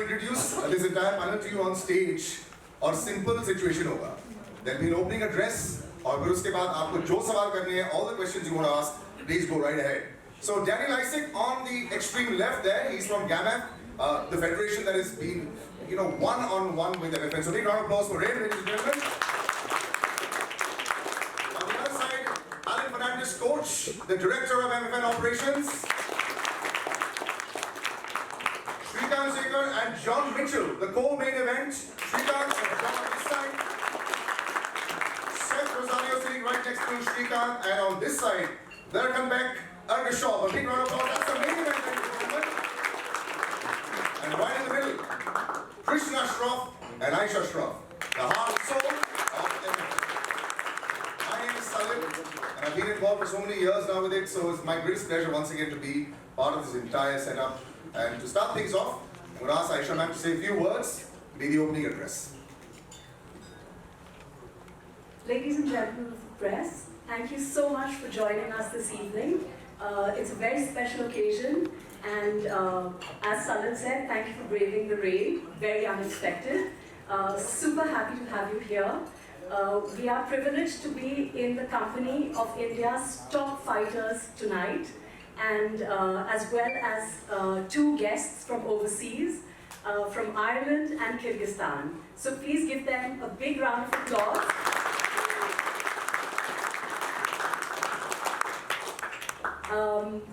introduce this entire panel to you on stage और simple situation होगा. There'll be an opening address और फिर उसके बाद आपको जो सवाल करने हैं, all the questions you want to ask, please go right ahead. So Daniel Isaac on the extreme left there, he's from GAMAP, the federation that has been, one-on-one with MFN. So big round of applause for him, ladies and gentlemen. On the other side, Alan Fernandez, coach, the director of MFN operations. Shrikant Sekhar and John Mitchell, the co-main event. Shrikant and John on this side. Seth Rosario sitting right next to Shrikant, and on this side, welcome back, Shroff. A big round of applause. That's the main event, ladies and gentlemen. And right in the middle, Krishna Shroff and Ayesha Shroff, the heart and soul of MFN. My name is Salim, and I've been involved for so many years now with it, so it's my greatest pleasure once again to be part of this entire setup. And to start things off, I'm going to ask Ayesha ma'am to say a few words, be the opening address. Ladies and gentlemen of the press, thank you so much for joining us this evening. It's a very special occasion, and as Salim said, thank you for braving the rain, very unexpected. Super happy to have you here. We are privileged to be in the company of India's top fighters tonight, and as well as two guests from overseas, from Ireland and Kyrgyzstan. So please give them a big round of applause.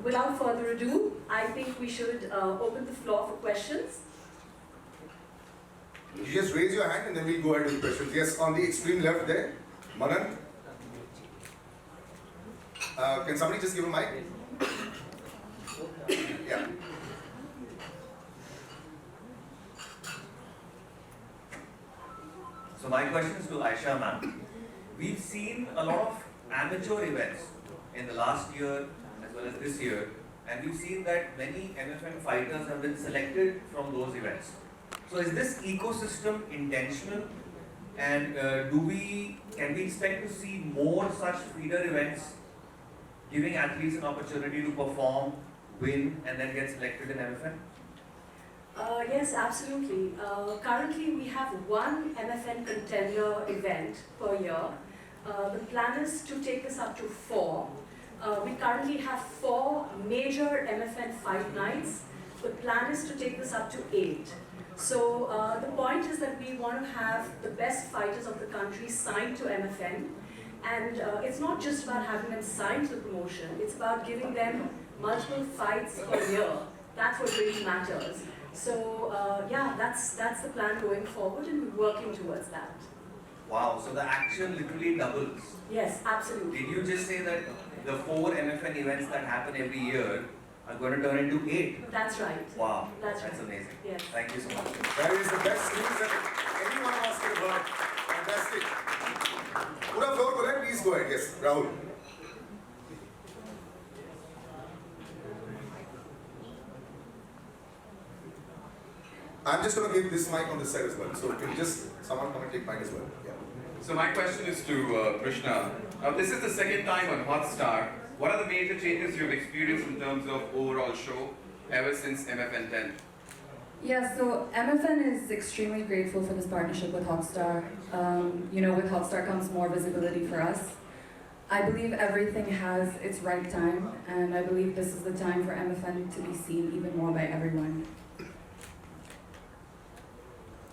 Without further ado, I think we should open the floor for questions. You just raise your hand and then we'll go ahead with questions. Yes, on the extreme left there, Manan. Can somebody just give a mic? Yeah. So my question is to Ayesha ma'am. We've seen a lot of amateur events in the last year as well as this year, and we've seen that many MFN fighters have been selected from those events. So is this ecosystem intentional, and can we expect to see more such feeder events giving athletes an opportunity to perform, win, and then get selected in MFN? Yes, absolutely. Currently, we have one MFN contender event per year. The plan is to take this up to 4. We currently have 4 major MFN fight nights. The plan is to take this up to 8. So the point is that we want to have the best fighters of the country signed to MFN. And it's not just about having them signed to the promotion, it's about giving them multiple fights per year. That's what really matters. So yeah, that's the plan going forward, and we're working towards that. Wow, so the action literally doubles. Yes, absolutely. Did you just say that the 4 MFN events that happen every year are going to turn into 8? That's right. Wow, That's right. Amazing. Yes. Thank you so much. That is the best news that any one of us could have heard. Fantastic. Pura floor, go ahead, please go ahead. Yes, Rahul. I'm just going to give this mic on this side as well. So can someone come and take mine as well? Yeah. So my question is to Krishna. This is the second time on Hotstar. What are the major changes you've experienced in terms of overall show ever since MFN 10? Yeah, so MFN is extremely grateful for this partnership with Hotstar. With Hotstar comes more visibility for us. I believe everything has its right time, and I believe this is the time for MFN to be seen even more by everyone.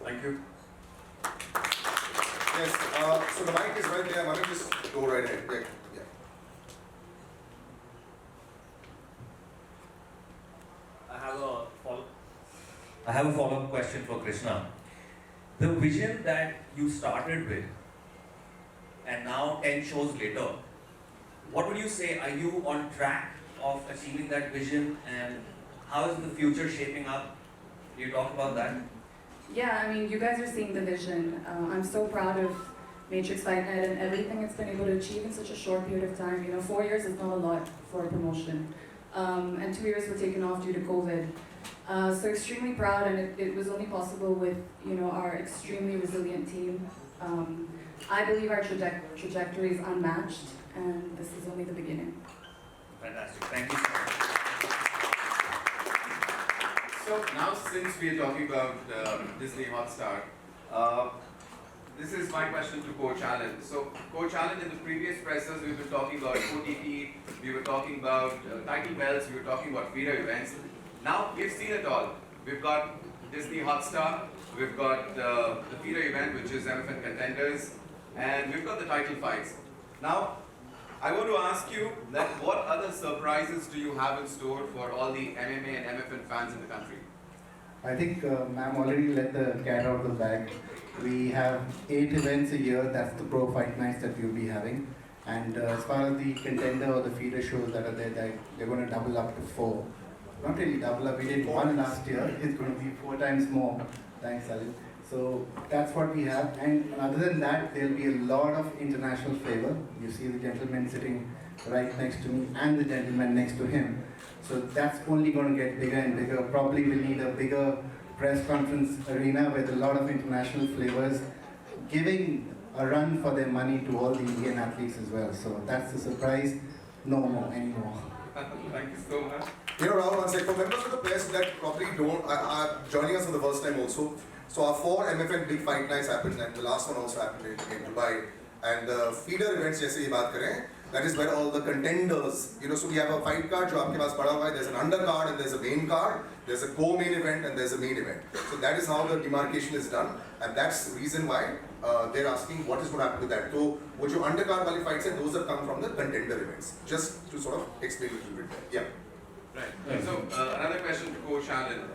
Thank you. Yes, so the mic is right there. Why don't you just go right ahead? Yeah. I have a follow-up question for Krishna. The vision that you started with, and now 10 shows later, what would you say? Are you on track of achieving that vision, and how is the future shaping up? Can you talk about that? Yeah, I mean, you guys are seeing the vision. I'm so proud of Matrix Fight Night and everything it's been able to achieve in such a short period of time. 4 years is not a lot for a promotion. And 2 years were taken off due to COVID. So extremely proud, and it was only possible with our extremely resilient team. I believe our trajectory is unmatched, and this is only the beginning. Fantastic. Thank you so much. So now since we are talking about Disney Hotstar, this is my question to Coach Allen. So Coach Allen, in the previous presses we were talking about OTT, we were talking about title belts, we were talking about feeder events. Now we've seen it all. We've got Disney Hotstar, we've got the feeder event, which is MFN Contenders, and we've got the title fights. Now, I want to ask you that what other surprises do you have in store for all the MMA and MFN fans in the country? I think ma'am already let the cat out of the bag. We have 8 events a year, that's the pro fight nights that we'll be having. And as far as the contender or the feeder shows that are there, they're going to double up to 4. Not really double up, we did 1 last year, it's going to be 4 times more. Thanks, Alan. So that's what we have. And other than that, there'll be a lot of international flavor. You see the gentleman sitting right next to me and the gentleman next to him. So that's only going to get bigger and bigger. Probably we'll need a bigger press conference arena with a lot of international flavors, giving a run for their money to all the Indian athletes as well. So that's the surprise. No more anymore. Thank you so much. You know, Rahul, one second. For members of the press that probably are joining us for the first time also. So our 4 MFN big fight nights happened, and the last one also happened in Dubai. And the feeder events, जैसे ये बात करें, that is where all the contenders, you know, so we have a fight card जो आपके पास पड़ा हुआ है. There's an undercard and there's a main card. There's a co-main event and there's a main event. So that is how the demarcation is done, and that's the reason why they're asking what is going to happen to that. So वो जो undercard वाली fights हैं, those have come from the contender events. Just to sort of explain a little bit there. Yeah. Right. So another question to Coach Allen.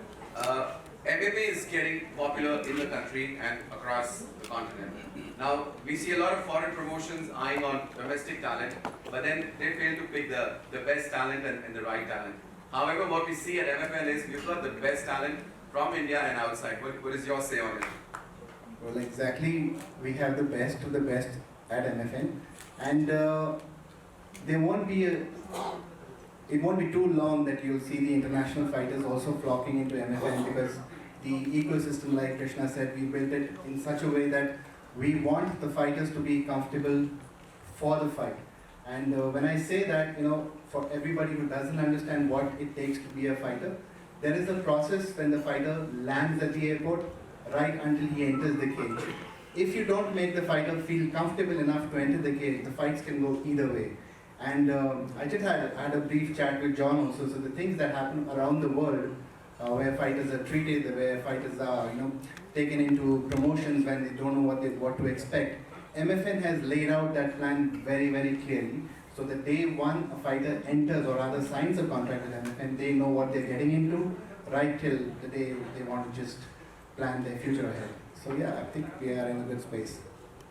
MMA is getting popular in the country and across the continent. Now, we see a lot of foreign promotions eyeing on domestic talent, but then they fail to pick the best talent and the right talent. However, what we see at MFN is we've got the best talent from India and outside. What is your say on it? Well, exactly, we have the best of the best at MFN, and there won't be it won't be too long that you'll see the international fighters also flocking into MFN, because the ecosystem, like Krishna said, we built it in such a way that we want the fighters to be comfortable for the fight. And when I say that, you know, for everybody who doesn't understand what it takes to be a fighter, there is a process when the fighter lands at the airport right until he enters the cage. If you don't make the fighter feel comfortable enough to enter the cage, the fights can go either way. And I just had a brief chat with John also. So the things that happen around the world, where fighters are treated, where fighters are, you know, taken into promotions when they don't know what to expect. MFN has laid out that plan very, very clearly. So the day one a fighter enters or rather signs a contract with MFN, they know what they're getting into right till the day they want to just plan their future ahead. So yeah, I think we are in a good space.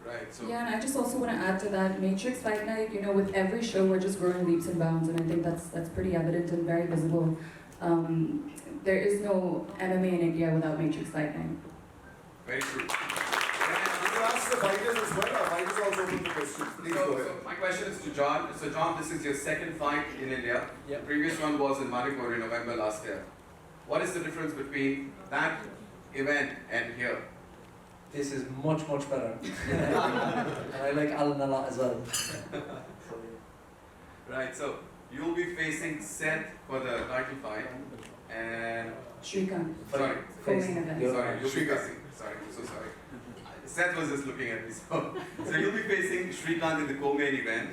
Right. So Yeah, and I just also want to add to that, Matrix Fight Night, you know, with every show we're just growing leaps and bounds, and I think that's pretty evident and very visible. There is no MMA in India without Matrix Fight Night. very true. You can ask the fighters as well. Our fighters also open to questions. Please go ahead. So my question is to John. So John, this is your second fight in India. Yep. The previous one was in Manipur in November last year. What is the difference between that event and here? This is much, much better. And I like Alan a lot as well. Right. So you'll be facing Seth for the title fight, and Shrikant, sorry, co-main event. sorry, you'll be Shrikant. facing. Sorry, I'm so sorry. Seth was just looking at me. So you'll be facing Shrikant in the co-main event.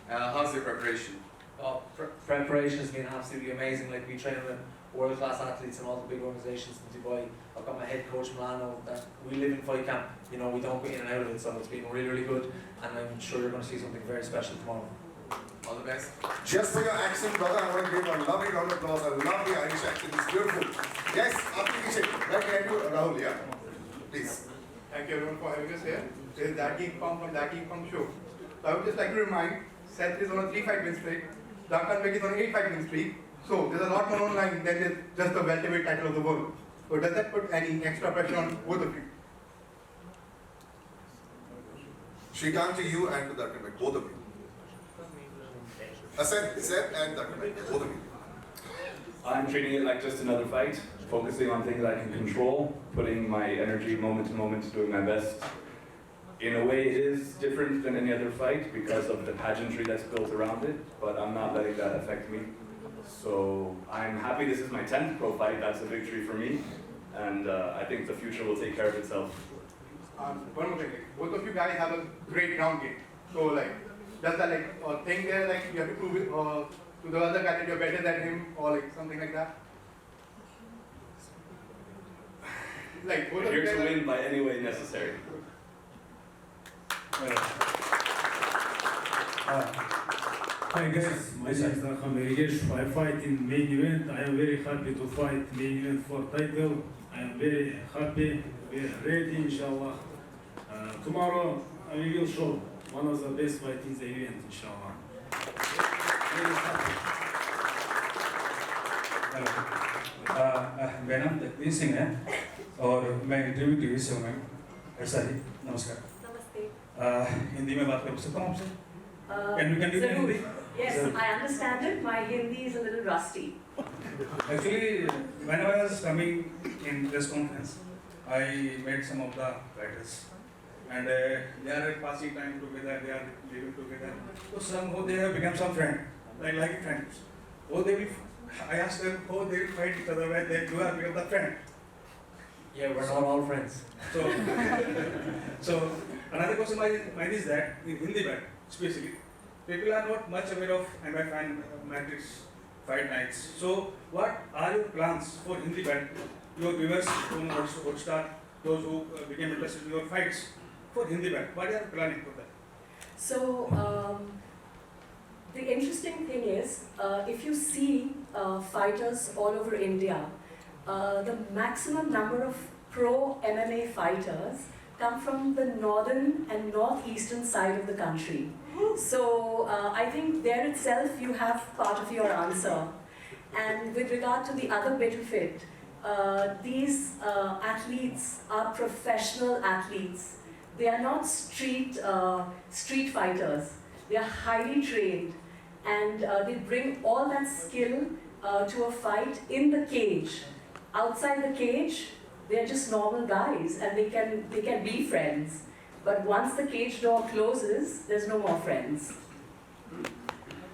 How's your preparation? Preparation has been absolutely amazing. Like, we train with world-class athletes in all the big organisations in Dubai. I've got my head coach Milano. That we live in fight camp. You know, we don't go in and out of it, so it's been really, really good. And I'm sure you're going to see something very special tomorrow. All the best. Just for your accent, brother, I want to give a lovely round of applause. I love the Irish accent. It's beautiful. Yes, after you check. Right behind you, Rahul, yeah. Please. Thank you everyone for having us here. This is That Geek Pump from That Geek Pump show. So I would just like to remind, Seth is on a 3-fight win streak, Darkan Beg is on an 8-fight win streak. So there's a lot more online than just the welterweight title of the world. So does that put any extra pressure on both of you? Shrikant, to you and to Darkan Beg, both of you. Seth and Darkan Beg, both of you. I'm treating it like just another fight, focusing on things I can control, putting my energy moment to moment, doing my best. In a way, it is different than any other fight because of the pageantry that's built around it, but I'm not letting that affect me. So I'm happy this is my 10th pro fight. That's a victory for me. And I think the future will take care of itself. One more thing, both of you guys have a great ground game. So like, does that like thing there like you have to prove it to the other guy that you're better than him or like something like that? Like both of you Here guys to win by any way necessary. Hi guys, my name is Ayesha. I fight in main event. I am very happy to fight main event for title. I am very happy, very ready, inshallah. Tomorrow I will show one of the best fights in the event, inshallah. Very happy. मेरा नाम जगदीश सिंह है और मैं interview TV से हूँ ma'am. ऐसा ही नमस्कार। Namaste. Hindi में बात कर सकता हूँ आपसे? Can you do Zarur. Hindi? Yes, Zarur. I understand it. My Hindi is a little rusty. Actually, when I was coming in this conference, I met some of the writers, and they are passing time together. They are living together. So somehow they have become some friend, like friends. Oh, I asked them how they will fight each other when they are become the friend. Yeah, we're not all friends. So another question mine is that in Hindi band, especially, people are not much aware of MF and Matrix fight nights. So what are your plans for Hindi band? Your viewers who would start, those who became interested in your fights for Hindi band. What are you planning for that? So, the interesting thing is, if you see fighters all over India, the maximum number of pro MMA fighters come from the northern and northeastern side of the country. So I think there itself you have part of your answer. And with regard to the other bit of it, these athletes are professional athletes. They are not street fighters. They are highly trained, and they bring all that skill to a fight in the cage. Outside the cage, they are just normal guys, and they can be friends. But once the cage door closes, there's no more friends.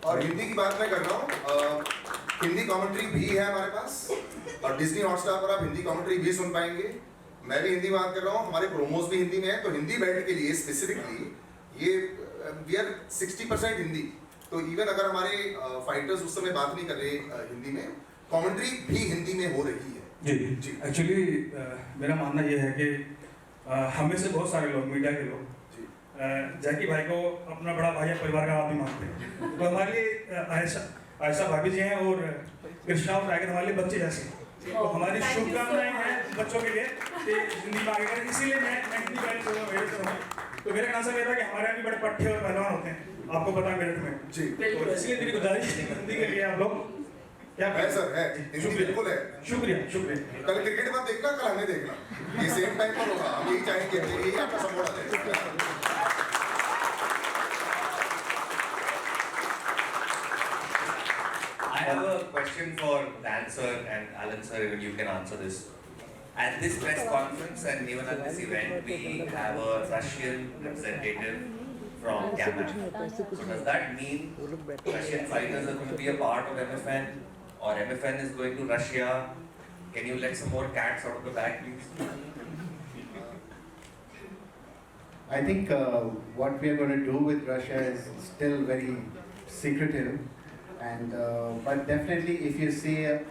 और हिंदी की बात मैं कर रहा हूँ, Hindi commentary भी है हमारे पास और डिज्नी हॉटस्टार पर आप हिंदी कमेंट्री भी सुन पाएंगे। मैं भी हिंदी बात कर रहा हूँ, हमारे प्रोमोज भी हिंदी में है, तो हिंदी बेल्ट के लिए स्पेसिफिकली ये वी आर 60% हिंदी। तो इवन अगर हमारे फाइटर्स उस समय बात नहीं कर रहे हिंदी में, कमेंट्री भी हिंदी में हो रही है। जी एक्चुअली मेरा मानना ये है कि हमें से बहुत सारे लोग, मीडिया के लोग, जैकी भाई को अपना बड़ा भाई या परिवार का आदमी मानते हैं। तो हमारे लिए आयशा भाभी जी हैं और कृष्णा और टाइगर हमारे लिए बच्चे जैसे। तो हमारी शुभकामनाएं हैं बच्चों के लिए कि हिंदी में आगे करें। इसीलिए मैं हिंदी गाड़ी करूँगा। तो मेरा आंसर ये था कि हमारे यहाँ भी बड़े पट्टे और पहलवान होते हैं, आपको पता है मेरठ में। जी तो इसलिए मेरी गुजारिश है हिंदी के लिए आप लोग क्या है सर, है हिंदी बिल्कुल है। शुक्रिया। कल क्रिकेट मत देखना, कल हमें देखना, ये सेम टाइम पर होगा। हम यही चाहेंगे, यही आपका सपोर्ट है। I have a question for Dan sir and Alan sir, even you can answer this. At this press conference and even at this event, we have a Russian representative from Canada. So does that mean Russian fighters are going to be a part of MFN, or MFN is going to Russia? Can you let some more cats out of the bag, please? I think what we are going to do with Russia is still very secretive, and but definitely if you see a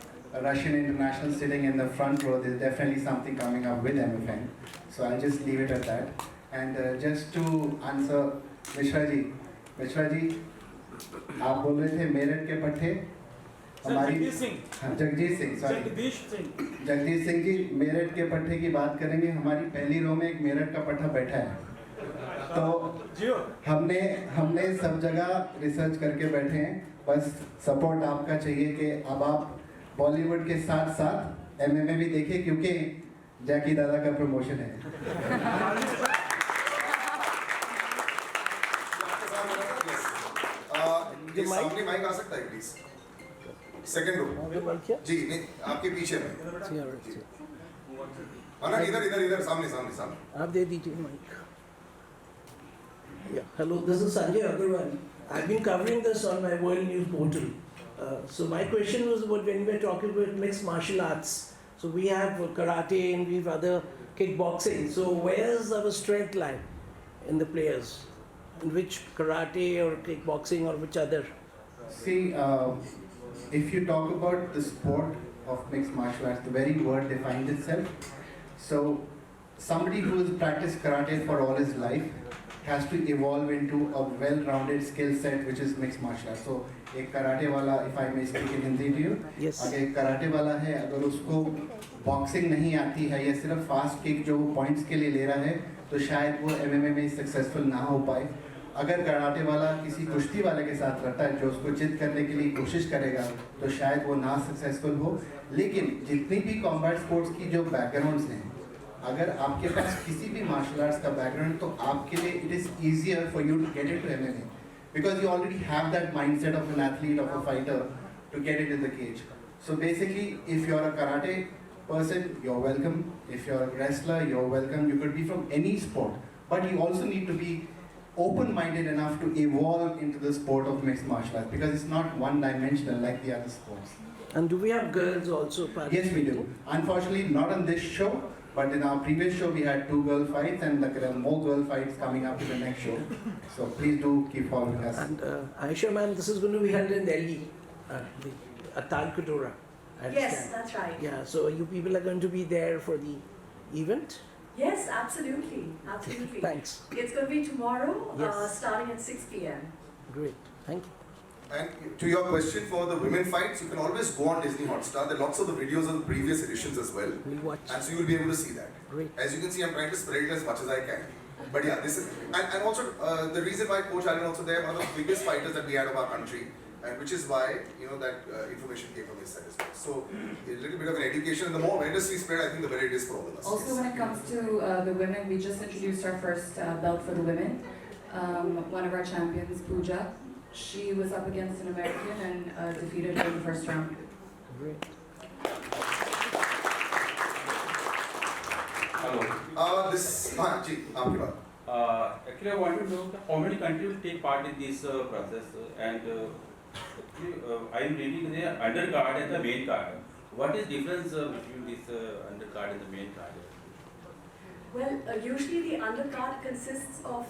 Russian international sitting in the front row, there's definitely something coming up with MFN. So I'll just leave it at that. And just to answer Mishra ji, आप बोल रहे थे मेरठ के पट्टे हमारी जगदीश सिंह जी मेरठ के पट्टे की बात करेंगे। हमारी पहली रो में एक मेरठ का पट्टा बैठा है, तो हमने सब जगह रिसर्च करके बैठे हैं। बस सपोर्ट आपका चाहिए कि अब आप बॉलीवुड के साथ साथ MMA भी देखें, क्योंकि जैकी दादा का प्रमोशन है। ये सामने माइक आ सकता है प्लीज, सेकंड रो जी, नहीं आपके पीछे में, ना इधर सामने आप दे दीजिए mic. Hello, this is Sanjay Agarwal. I've been covering this on my World News portal. So my question was about when we were talking about mixed martial arts. So we have karate and we have other kickboxing. So where's our strength lie in the players? In which karate or kickboxing or which other? See, if you talk about the sport of mixed martial arts, the very word defines itself. So somebody who has practiced karate for all his life has to evolve into a well-rounded skill set which is mixed martial arts. So एक karate वाला, if I may speak in Hindi to you, अगर एक karate वाला है, अगर उसको boxing नहीं आती है या सिर्फ फास्ट किक जो वो पॉइंट्स के लिए ले रहा है, तो शायद वो MMA में सक्सेसफुल ना हो पाए. अगर कराटे वाला किसी कुश्ती वाले के साथ रहता है जो उसको जिद करने के लिए कोशिश करेगा, तो शायद वो ना सक्सेसफुल हो. लेकिन जितनी भी कॉम्बैट स्पोर्ट्स की जो बैकग्राउंड्स हैं, अगर आपके पास किसी भी मार्शल आर्ट्स का बैकग्राउंड, तो आपके लिए it is easier for you to get into MMA. Because you already have that mindset of an athlete, of a fighter, to get it in the cage. So basically, if you're a karate person, you're welcome. If you're a wrestler, you're welcome. You could be from any sport. But you also need to be open-minded enough to evolve into the sport of mixed martial arts, because it's not one-dimensional like the other sports. And do we have girls also participating? Yes, we do. Unfortunately, not on this show. But in our previous show, we had 2 girl fights, and there are more girl fights coming up in the next show. So please do keep following us. And Ayesha ma'am, this is going to be held in Delhi, at Tal Katoora. Yes, that's right. Yeah, so you people are going to be there for the event? Yes, absolutely, absolutely. Thanks. It's going to be tomorrow, Yes. starting at 6 p.m. Great, thank you. And to your question for the women fights, you can always go on Disney Hotstar. There are lots of the videos of the previous editions as well. We'll watch. And so you'll be able to see that. Great. As you can see, I'm trying to spread it as much as I can. But yeah, this is, and also the reason why Coach Allen also there, one of the biggest fighters that we had of our country, and which is why, you know, that information came from his side as well. So a little bit of an education, and the more awareness we spread, I think the better it is for all of us. Also, when it comes to the women, we just introduced our first belt for the women. One of our champions, Pooja, she was up against an American and defeated her in the first round. Great. Hello. Actually, I want to know how many countries will take part in this process, and I am reading the undercard and the main card. What is difference between this undercard and the main card? Well, usually the undercard consists of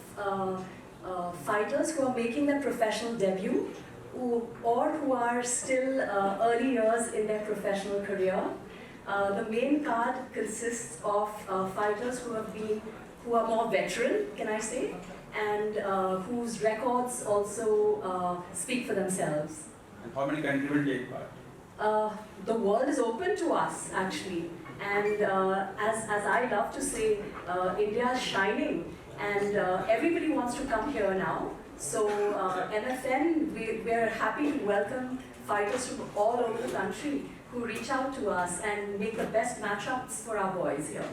fighters who are making their professional debut, or who are still early years in their professional career. The main card consists of fighters who are more veteran, can I say, and whose records also speak for themselves. And how many countries will take part? The world is open to us, actually, and as I love to say, India is shining, and everybody wants to come here now. So MFN, we're happy to welcome fighters from all over the country who reach out to us and make the best matchups for our boys here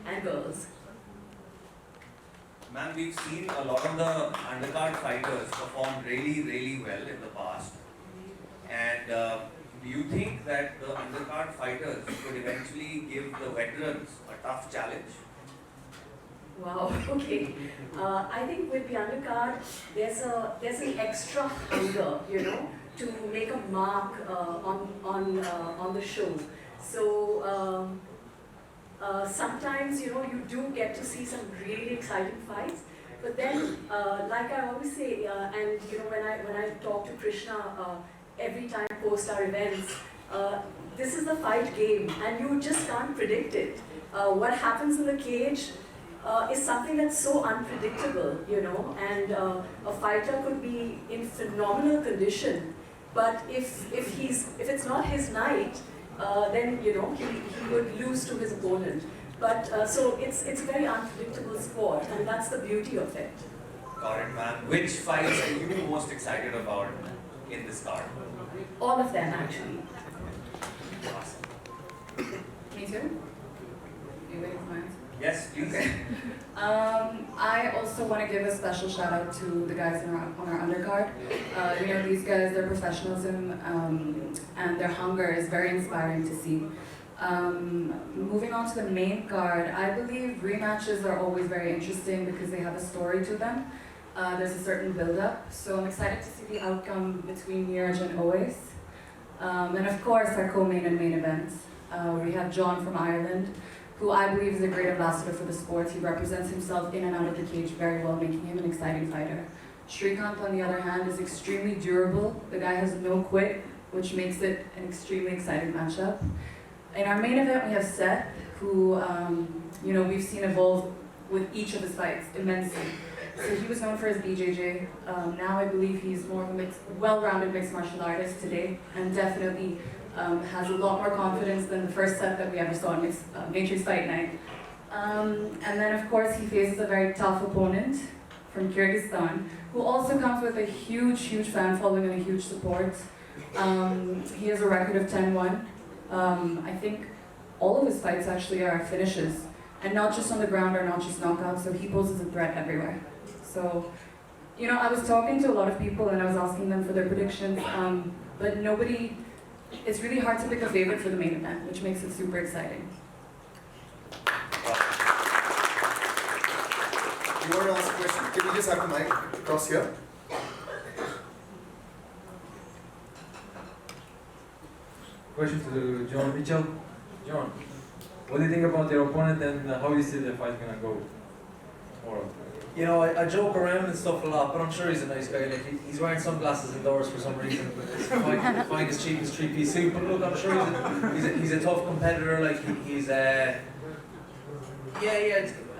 and girls. Ma'am, we've seen a lot of the undercard fighters perform really, really well in the past. And do you think that the undercard fighters could eventually give the veterans a tough challenge? Wow, okay. I think with the undercard, there's an extra hunger, you know, to make a mark on the show. So sometimes, you know, you do get to see some really exciting fights. But then, like I always say, and you know, when I talk to Krishna every time post our events, this is the fight game, and you just can't predict it. What happens in the cage is something that's so unpredictable, you know, and a fighter could be in phenomenal condition, but if it's not his night, then you know he would lose to his opponent. But so it's a very unpredictable sport, and that's the beauty of it. Got it, ma'am. Which fights are you most excited about in this card? All of them, actually. Awesome. Me too? You waiting for mine? Yes, please. I also want to give a special shout out to the guys on our undercard. You know, these guys, their professionalism and their hunger is very inspiring to see. Moving on to the main card, I believe rematches are always very interesting because they have a story to them. There's a certain build-up, so I'm excited to see the outcome between Neeraj and Oais. And of course, our co-main and main events. We have John from Ireland, who I believe is a great ambassador for the sport. He represents himself in and out of the cage very well, making him an exciting fighter. Srikanth, on the other hand, is extremely durable. The guy has no quit, which makes it an extremely exciting matchup. In our main event, we have Seth, who we've seen evolve with each of his fights immensely. So he was known for his BJJ. Now I believe he's more of a well-rounded mixed martial artist today, and definitely has a lot more confidence than the first Seth that we ever saw in Matrix Fight Night. And then of course he faces a very tough opponent from Kyrgyzstan, who also comes with a huge fan following and a huge support. He has a record of 10-1. I think all of his fights actually are finishes, and not just on the ground or not just knockouts, so he poses a threat everywhere. So, I was talking to a lot of people and I was asking them for their predictions, but it's really hard to pick a favorite for the main event, which makes it super exciting. You want to ask a question? Can we just have the mic across here? Question to John Mitchell. John, what do you think about your opponent and how you see the fight gonna go? I joke around and stuff a lot, but I'm sure he's a nice guy. Like he's wearing sunglasses indoors for some reason. But his fight is cheap as 3-piece suit. But look, I'm sure he's a tough competitor. Like he's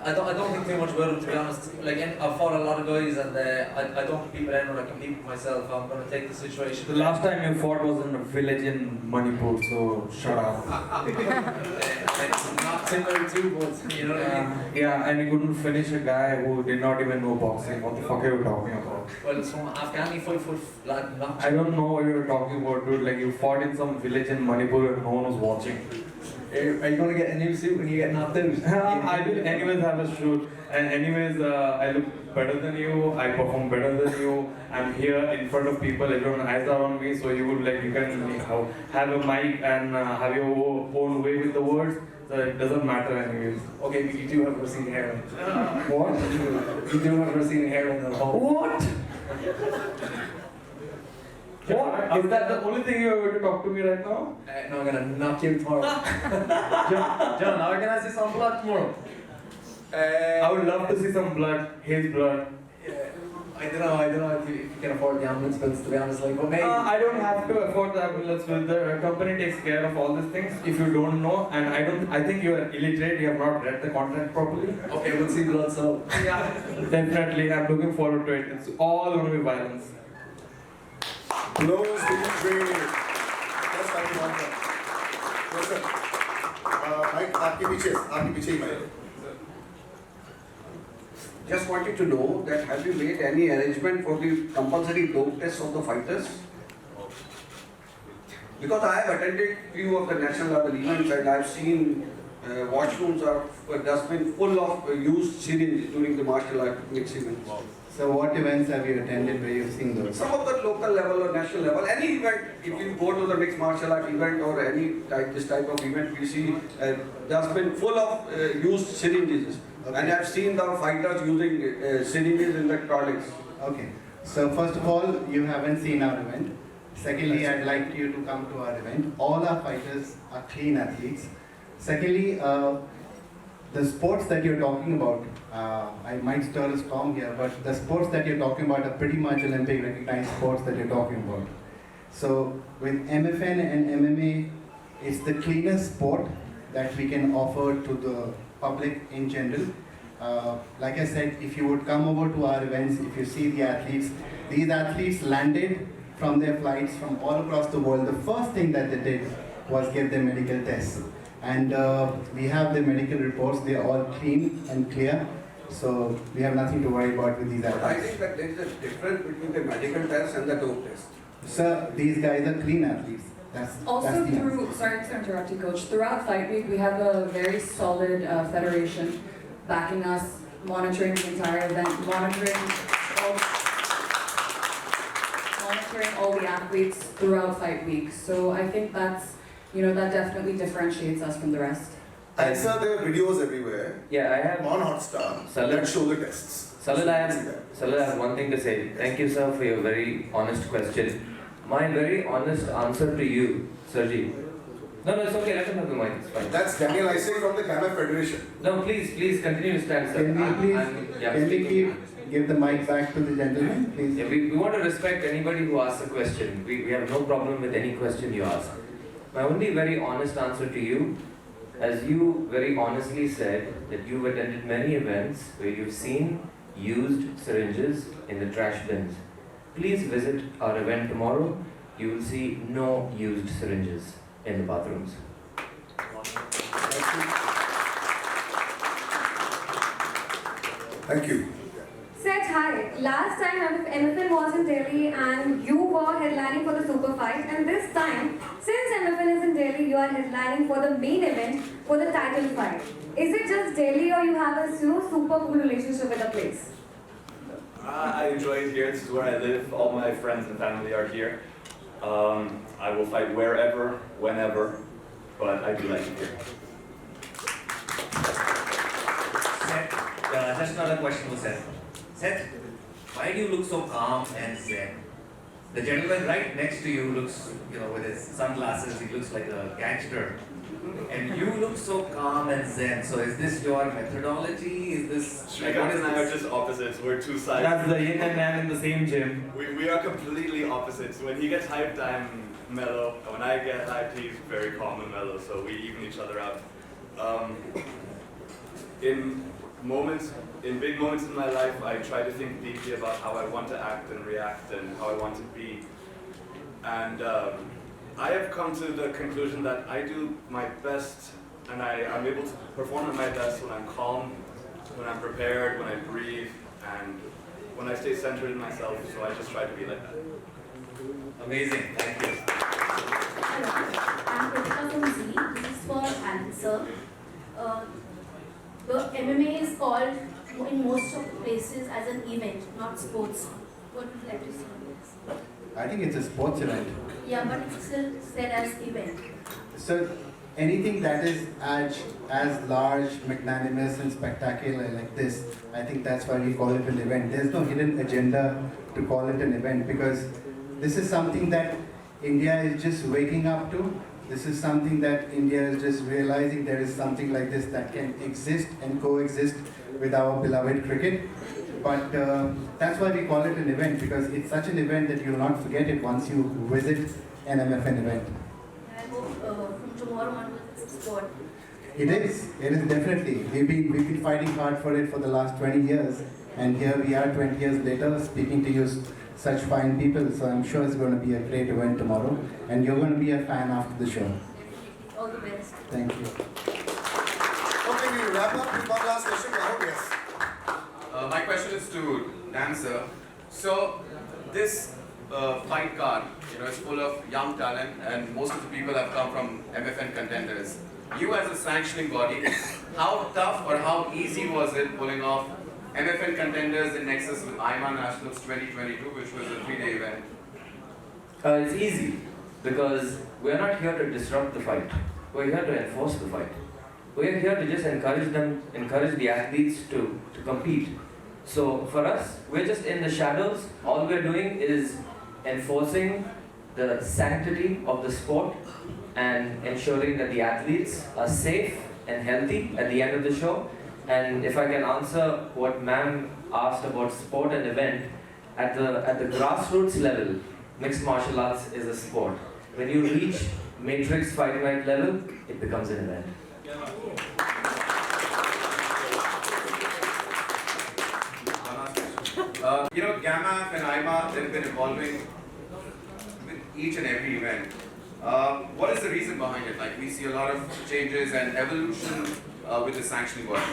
I don't think too much about him, to be honest. Like I've fought a lot of guys, and I don't compete with anyone. I compete with myself. I'm gonna take the situation. The last time you fought was in a village in Manipur, so shut up. It's not similar to, but you know what I mean. Yeah, and you couldn't finish a guy who did not even know boxing. What the fuck are you talking about? Well, some Afghani 5-foot lad knocked. I don't know what you're talking about, dude. Like you fought in some village in Manipur and no one was watching. Are you going to get a new suit when you get knocked out? I will anyways have a shoot, and anyways I look better than you, I perform better than you, I'm here in front of people, everyone eyes are on me, so you can have a mic and have your own way with the words, so it doesn't matter anyways. Okay, but you do have receding hairline. What? You do have receding hairline at home. What? What? Is that the only thing you're going to talk to me right now? No, I'm gonna knock you tomorrow. John, are you gonna see some blood tomorrow? I would love to see some blood, his blood. I don't know if you can afford the ambulance bills, to be honest. Like, but maybe. I don't have to afford the ambulance bill. The company takes care of all these things. If you don't know, and I think you are illiterate. You have not read the contract properly. Okay, we'll see blood. So yeah, definitely. I'm looking forward to it. It's all going to be violence. Blows the trade. That's how you want that. Listen, Mike, आपके पीछे ही Mike. Just wanted to know that have you made any arrangement for the compulsory dope tests of the fighters? Because I have attended few of the national level events and I have seen washrooms are dustbin full of used syringes during the martial art mix events. So what events have you attended where you've seen those? Some of the local level or national level, any event, if you go to the mixed martial art event or this type of event, we see dustbin full of used syringes. Okay. And I've seen the fighters using syringes in the toilets. Okay. So first of all, you haven't seen our event. Secondly, I'd like you to come to our event. All our fighters are clean athletes. Secondly, the sports that you're talking about, I might stir a storm here, but the sports that you're talking about are pretty much Olympic recognized sports that you're talking about. So with MFN and MMA, it's the cleanest sport that we can offer to the public in general. Like I said, if you would come over to our events, if you see the athletes, these athletes landed from their flights from all across the world. The first thing that they did was get their medical tests. And we have the medical reports, they are all clean and clear. So we have nothing to worry about with these athletes. I think that there is a difference between the medical test and the dope test. Sir, these guys are clean athletes. Also sorry to interrupt you, Coach, throughout Fight Week we have a very solid federation backing us, monitoring the entire event, monitoring all the athletes throughout Fight Week. So I think that's, that definitely differentiates us from the rest. And sir, there are videos everywhere. Yeah, I have on Hotstar that show the tests. Salil, I have one thing to say. Thank you, sir, for your very honest question. My very honest answer to you, Sergi. No, it's okay, let him have the mic, it's fine. That's Daniel Isaac from the Gamma Federation. No, please continue to stand, sir. Can we give the mic back to the gentleman, please? Yeah, we want to respect anybody who asks a question. We have no problem with any question you ask. My only very honest answer to you, as you very honestly said that you've attended many events where you've seen used syringes in the trash bins. Please visit our event tomorrow. You will see no used syringes in the bathrooms. Thank you. Said hi. Last time MFN was in Delhi and you were headlining for the super fight, and this time, since MFN is in Delhi, you are headlining for the main event for the title fight. Is it just Delhi or you have a super cool relationship with the place? I enjoy it here. This is where I live. All my friends and family are here. I will fight wherever, whenever, but I do like it here. Seth, just another question for Seth. Seth, why do you look so calm and zen? The gentleman right next to you looks, with his sunglasses, he looks like a gangster. And you look so calm and zen. So is this your methodology? Is this... Shrikant and I are just opposites. We're two sides. That's the yin and yang in the same gym. We are completely opposites. When he gets hyped, I'm mellow. When I get hyped, he's very calm and mellow. So we even each other out. In big moments in my life, I try to think deeply about how I want to act and react and how I want to be. And I have come to the conclusion that I do my best and I'm able to perform at my best when I'm calm, when I'm prepared, when I breathe, and when I stay centered in myself. So I just try to be like that. Amazing, thank you. Hello, I'm Krishna from Z. This is for answer. The MMA is called in most of the places as an event, not sports. What would you like to say on this? I think it's a sports event. Yeah, but it's still said as event. So anything that is as large, magnanimous and spectacular like this, I think that's why we call it an event. There's no hidden agenda to call it an event, because this is something that India is just waking up to. This is something that India is just realizing there is something like this that can exist and coexist with our beloved cricket. But that's why we call it an event, because it's such an event that you will not forget it once you visit an MFN event. I hope from tomorrow onwards it's a sport. It is definitely. We've been fighting hard for it for the last 20 years, and here we are 20 years later speaking to you such fine people. So I'm sure it's going to be a great event tomorrow, and you're going to be a fan after the show. All the best. Thank you. Okay, we wrap up with one last question. I hope yes. My question is to Dancer. So this fight card, is full of young talent, and most of the people have come from MFN contenders. You as a sanctioning body, how tough or how easy was it pulling off MFN contenders in Nexus with IMA Nationals 2022, which was a 3-day event? It's easy, because we're not here to disrupt the fight. We're here to enforce the fight. We're here to just encourage the athletes to compete. So for us, we're just in the shadows. All we're doing is enforcing the sanctity of the sport and ensuring that the athletes are safe and healthy at the end of the show. And if I can answer what ma'am asked about sport and event, at the grassroots level, mixed martial arts is a sport. When you reach matrix fight night level, it becomes an event. Gamma and IMA, they've been evolving with each and every event. What is the reason behind it? Like, we see a lot of changes and evolution with the sanctioning body.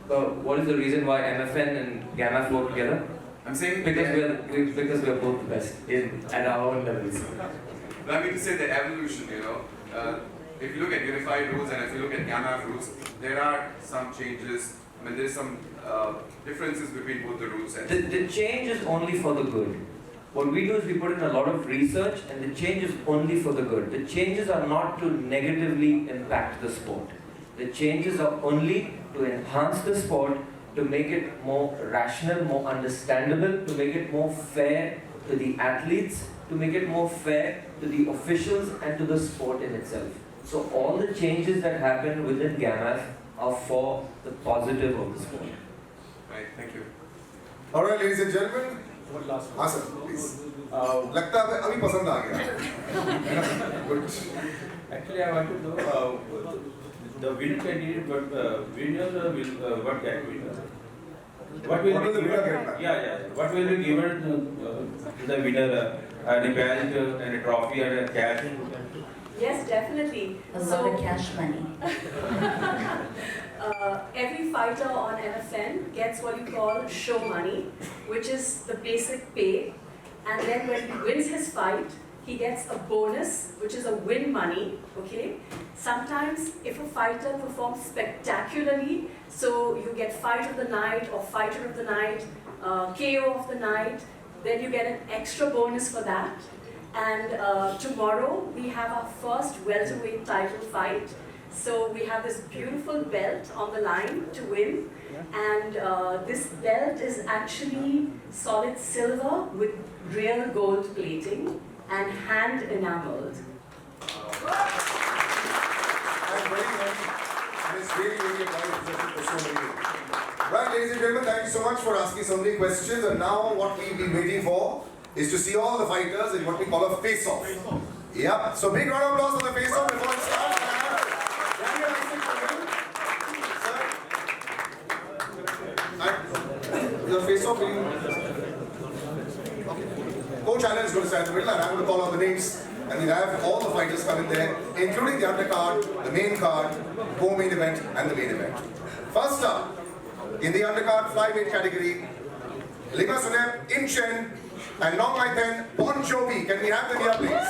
What is the reason why MFN and Gamma flow together? I'm saying because we're both the best at our own levels. I mean to say the evolution, if you look at unified rules and if you look at Gamma rules, there are some changes. I mean, there's some differences between both the rules. The change is only for the good. What we do is we put in a lot of research, and the change is only for the good. The changes are not to negatively impact the sport. The changes are only to enhance the sport, to make it more rational, more understandable, to make it more fair to the athletes, to make it more fair to the officials and to the sport in itself. So all the changes that happen within GAMAF are for the positive of the sport. Right, thank you. All right, ladies and gentlemen. One last one. हाँ sir, please. लगता है अभी पसंद आ गया. Good. Actually, I want to know the winner candidate, but winner will what get winner? What will be given? Yeah. What will be given to the winner? A belt and a trophy and a cash. Yes, definitely. A lot of cash money. Every fighter on MFN gets what you call show money, which is the basic pay. And then when he wins his fight, he gets a bonus, which is a win money, okay? Sometimes if a fighter performs spectacularly, so you get fight of the night or fighter of the night, KO of the night, then you get an extra bonus for that. And tomorrow we have our first welterweight title fight. So we have this beautiful belt on the line to win. And this belt is actually solid silver with real gold plating and hand enameled. Right, ladies and gentlemen, thank you so much for asking so many questions. And now what we've been waiting for is to see all the fighters in what we call a face-off. Yep, so big round of applause for the face-off before it starts. The face-off will Coach Allen is going to stand in the middle and I'm going to call out the names and we'll have all the fighters come in there, including the undercard, the main card, co-main event and the main event. First up, in the undercard flyweight category, Lima Sunep, Im Chen and Nong Mai Ten, Bon Jovi. Can we have them here please?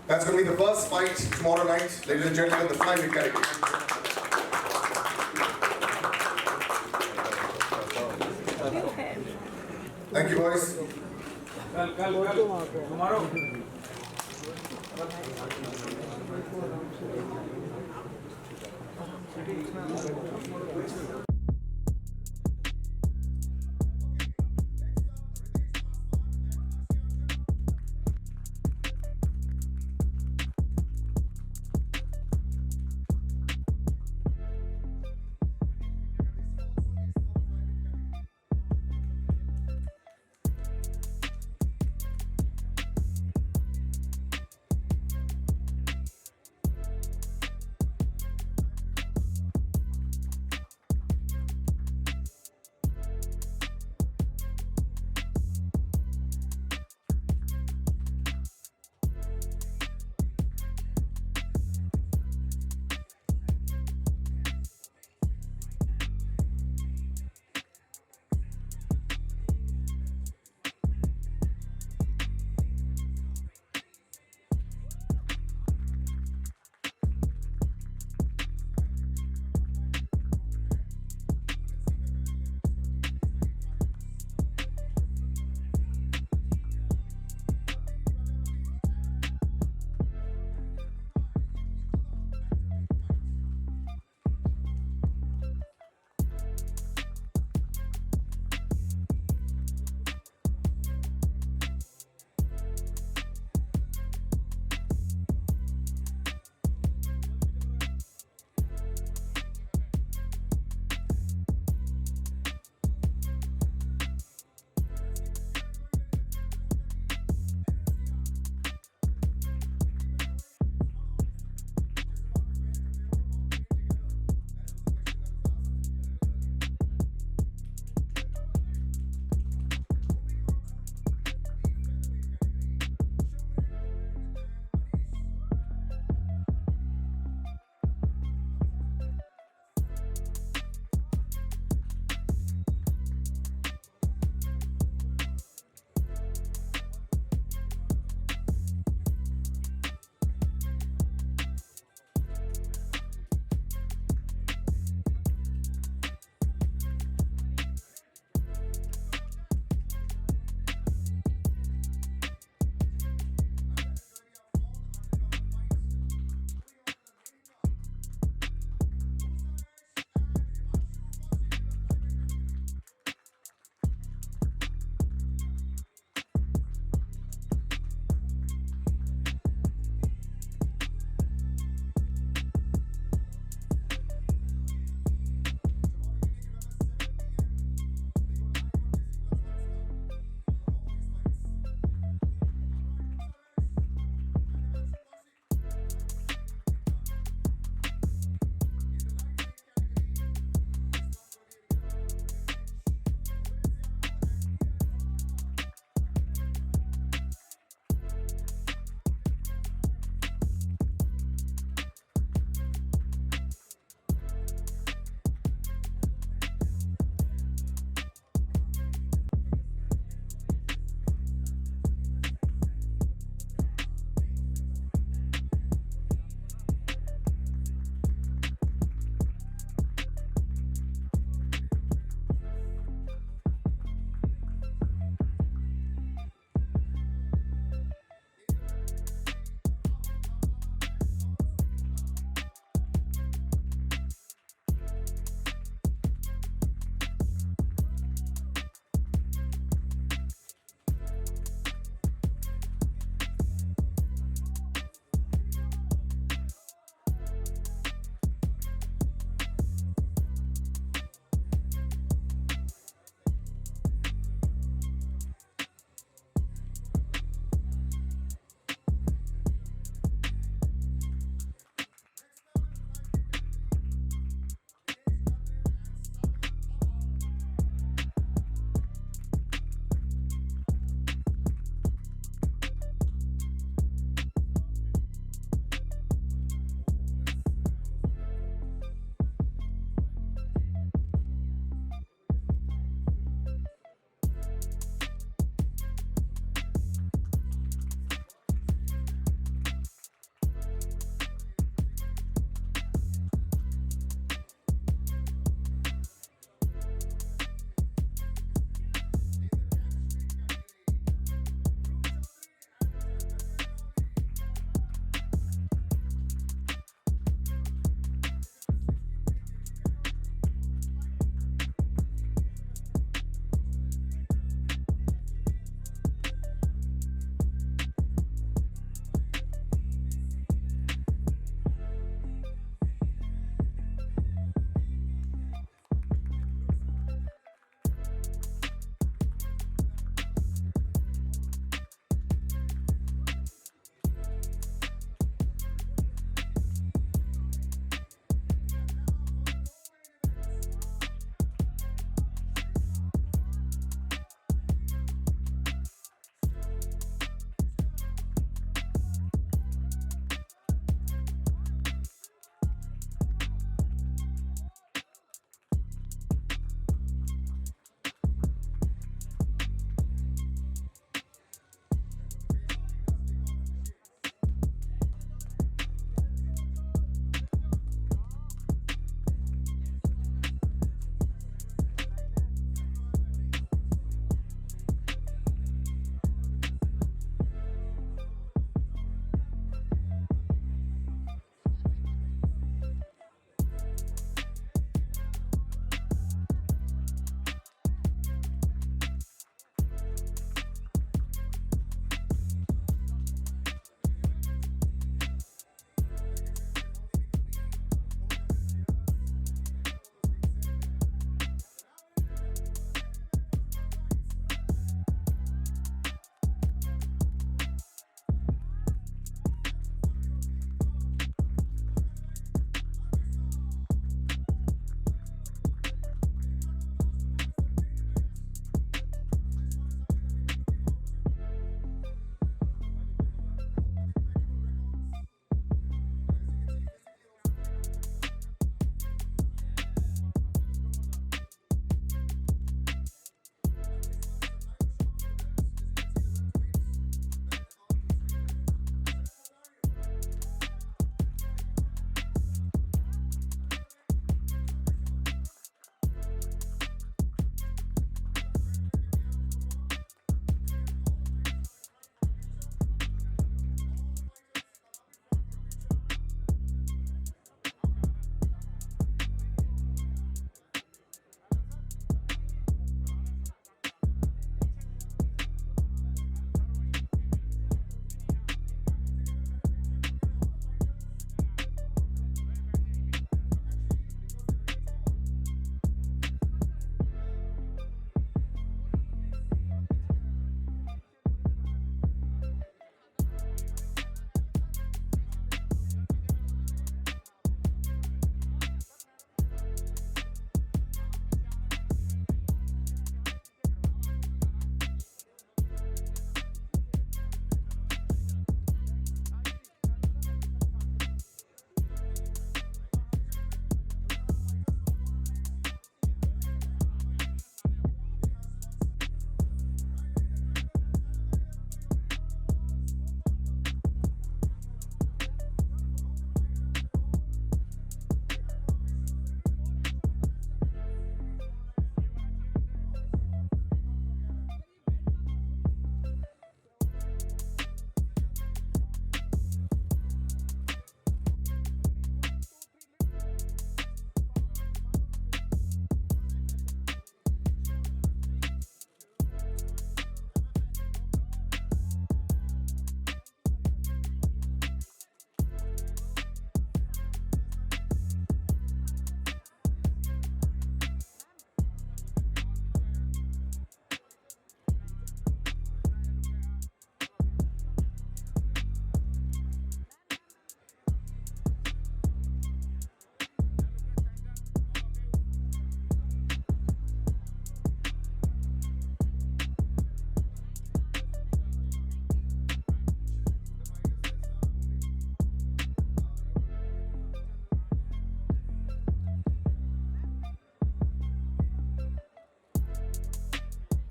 That's going to be the first fight tomorrow night, ladies and gentlemen, the flyweight category. Thank you, boys. Tomorrow.